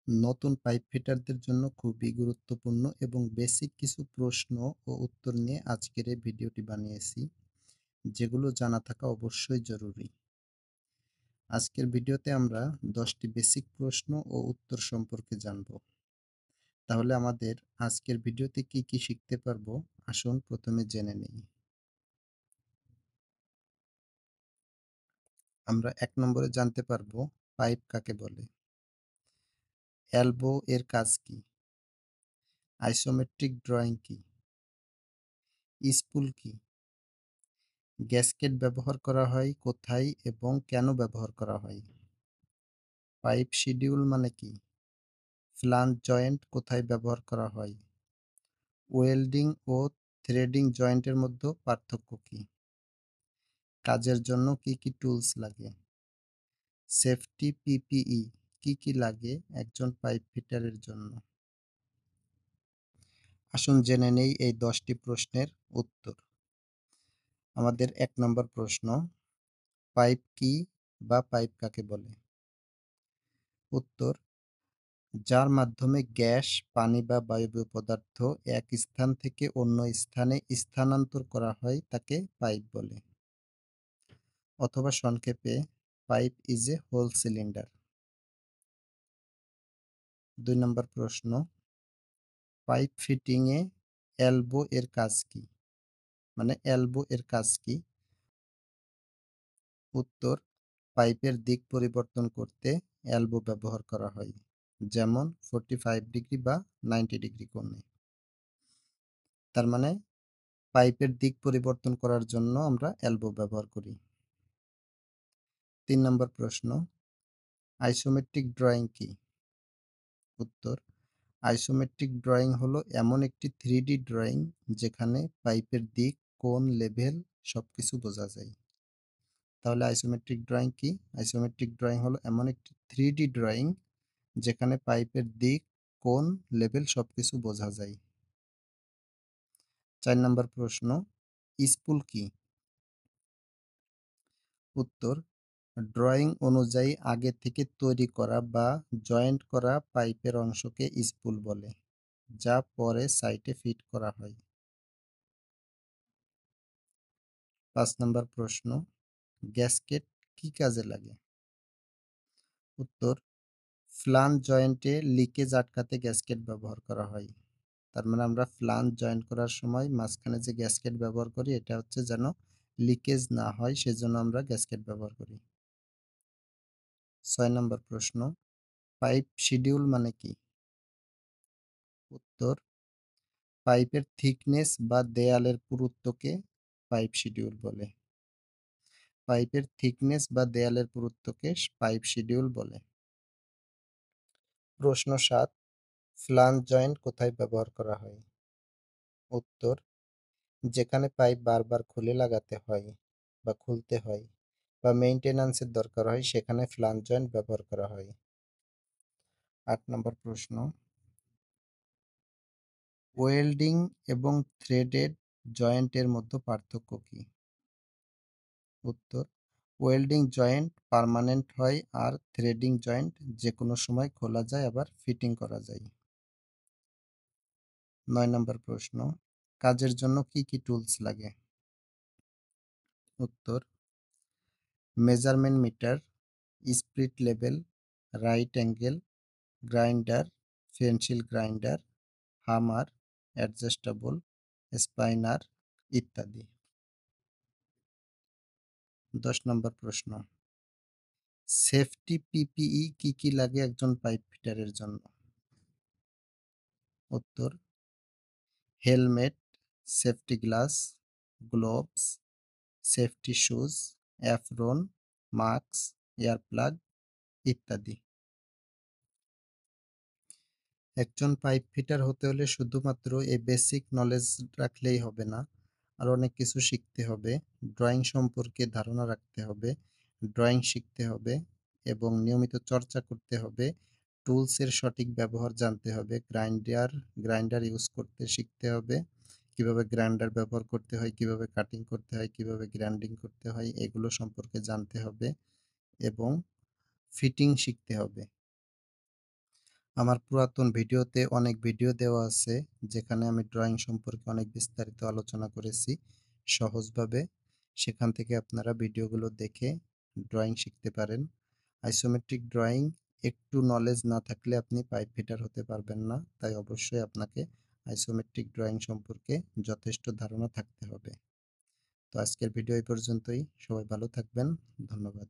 নতুন পাইপ ফিটারদের জন্য খুবই গুরুত্বপূর্ণ এবং বেসিক কিছু প্রশ্ন ও উত্তর নিয়ে আজকের এই ভিডিওটি বানিয়েছি, যেগুলো জানা থাকা অবশ্যই জরুরি। আজকের ভিডিওতে আমরা 10টি বেসিক প্রশ্ন ও উত্তর সম্পর্কে জানব। তাহলে আমাদের আজকের ভিডিওতে কি কি শিখতে পারবো, আসুন প্রথমে জেনে নিই। আমরা 1 নম্বরে জানতে পারবো পাইপ কাকে বলে, এলবো এর কাজ কি, আইসোমেট্রিক ড্রয়িং কি, স্পুল কি, গ্যাসকেট ব্যবহার করা হয় কোথায় এবং কেন ব্যবহার করা হয়, পাইপ শিডিউল মানে কি, ফ্লাঞ্জ জয়েন্ট কোথায় ব্যবহার করা হয়, ওয়েল্ডিং ও থ্রেডিং জয়েন্টের মধ্যে পার্থক্য কি, কাজের জন্য কি কি টুলস লাগে, সেফটি পিপিই কি কি লাগে একজন পাইপ ফিটারের জন্য। আসুন জেনে নেই এই 10টি প্রশ্নের উত্তর। আমাদের 1 নম্বর প্রশ্ন, পাইপ কি বা পাইপ কাকে বলে? উত্তর, যার মাধ্যমে গ্যাস, পানি বা বায়বীয় পদার্থ এক স্থান থেকে অন্য স্থানে স্থানান্তর করা হয় তাকে পাইপ বলে। অথবা সংক্ষেপে pipe is a hollow cylinder. 2 number প্রশ্ন, পাইপ ফিটিং এ এলবো এর কাজ কি? মানে এলবো এর কাজ কি? উত্তর, পাইপের দিক পরিবর্তন করতে এলবো ব্যবহার করা হয়, যেমন 45 ডিগ্রি বা 90 ডিগ্রি কোণে। তার মানে পাইপের দিক পরিবর্তন করার জন্য আমরা এলবো ব্যবহার করি। 3 নম্বর প্রশ্ন, আইসোমেট্রিক ড্রয়িং কি? উত্তর, আইসোমেট্রিক ড্রয়িং হলো এমন একটি 3D ড্রয়িং যেখানে পাইপের দিক, কোণ, লেভেল সবকিছু বোঝা যায়। তাহলে আইসোমেট্রিক ড্রয়িং কি? আইসোমেট্রিক ড্রয়িং হলো এমন একটি 3D ড্রয়িং যেখানে পাইপের দিক, কোণ, লেভেল সবকিছু বোঝা যায়। 4 নম্বর প্রশ্ন, স্পুল কি? উত্তর, ড্রয়িং অনুযায়ী আগে থেকে তৈরি করা বা জয়েন্ট করা পাইপের অংশকে স্পুল বলে, যা পরে সাইটে ফিট করা হয়। 5 নম্বর প্রশ্ন, গ্যাসকেট কি কাজে লাগে? উত্তর, ফ্লাঞ্জ জয়েন্টে লিকেজ আটকাতে গ্যাসকেট ব্যবহার করা হয়। তার মানে আমরা ফ্লাঞ্জ জয়েন্ট করার সময় মাঝখানে যে গ্যাসকেট ব্যবহার করি, এটা হচ্ছে যেন লিকেজ না হয়, সেজন্য আমরা গ্যাসকেট ব্যবহার করি। 6 নম্বর প্রশ্ন, পাইপ শিডিউল মানে কি? উত্তর, পাইপের থিকনেস বা দেয়ালের পুরুত্বকে পাইপ শিডিউল বলে। পাইপের থিকনেস বা দেয়ালের পুরুত্বকে পাইপ শিডিউল বলে। প্রশ্ন 7, ফ্লাঞ্জ জয়েন্ট কোথায় ব্যবহার করা হয়? উত্তর, যেখানে পাইপ বারবার খুলে লাগাতে হয় বা খুলতে হয় বা মেইনটেন্যান্সের দরকার হয় সেখানে ফ্লাঞ্জ জয়েন্ট ব্যবহার করা হয়। 8 নম্বর প্রশ্ন, ওয়েল্ডিং এবং থ্রেডেড জয়েন্টের মধ্যে পার্থক্য কি? উত্তর, ওয়েল্ডিং জয়েন্ট পার্মানেন্ট হয় আর থ্রেডিং জয়েন্ট যে কোনো সময় খোলা যায় আবার ফিটিং করা যায়। 9 নম্বর প্রশ্ন, কাজের জন্য কি কি টুলস লাগে? উত্তর, measurement meter, spirit level, right angle grinder, pencil grinder, hammer, adjustable, spanner ইত্যাদি। 10 নম্বর প্রশ্ন, সেফটি পিপিই কি কি লাগে একজন পাইপ ফিটারের জন্য? উত্তর, helmet, safety glass, gloves, safety shoes, apron, mask, earplug ইত্যাদি। একজন পাইপ ফিটার হতে হলে শুধুমাত্র এই বেসিক নলেজ রাখলেই হবে না, আর অনেক কিছু শিখতে হবে। ড্রয়িং সম্পর্কে ধারণা রাখতে হবে, ড্রয়িং শিখতে হবে এবং নিয়মিত চর্চা করতে হবে। টুলসের সঠিক ব্যবহার জানতে হবে, গ্রাইন্ডার ইউজ করতে শিখতে হবে, কিভাবে গ্রাইন্ডার ব্যবহার করতে হয়, কিভাবে কাটিং করতে হয়, কিভাবে গ্রাইন্ডিং করতে হয়, এগুলো সম্পর্কে জানতে হবে এবং ফিটিং শিখতে হবে। আমার পুরাতন ভিডিওতে অনেক ভিডিও দেওয়া আছে, যেখানে আমি ড্রয়িং সম্পর্কে অনেক বিস্তারিত আলোচনা করেছি সহজভাবে। সেখান থেকে আপনারা ভিডিওগুলো দেখে ড্রয়িং শিখতে পারেন। আইসোমেট্রিক ড্রয়িং একটু নলেজ না থাকলে আপনি পাইপ ফিটার হতে পারবেন না। তাই অবশ্যই আপনাকে আইসোমেট্রিক ড্রয়িং সম্পর্কে যথেষ্ট ধারণা থাকতে হবে। তো আজকের ভিডিও এই পর্যন্তই। সবাই ভালো থাকবেন। ধন্যবাদ।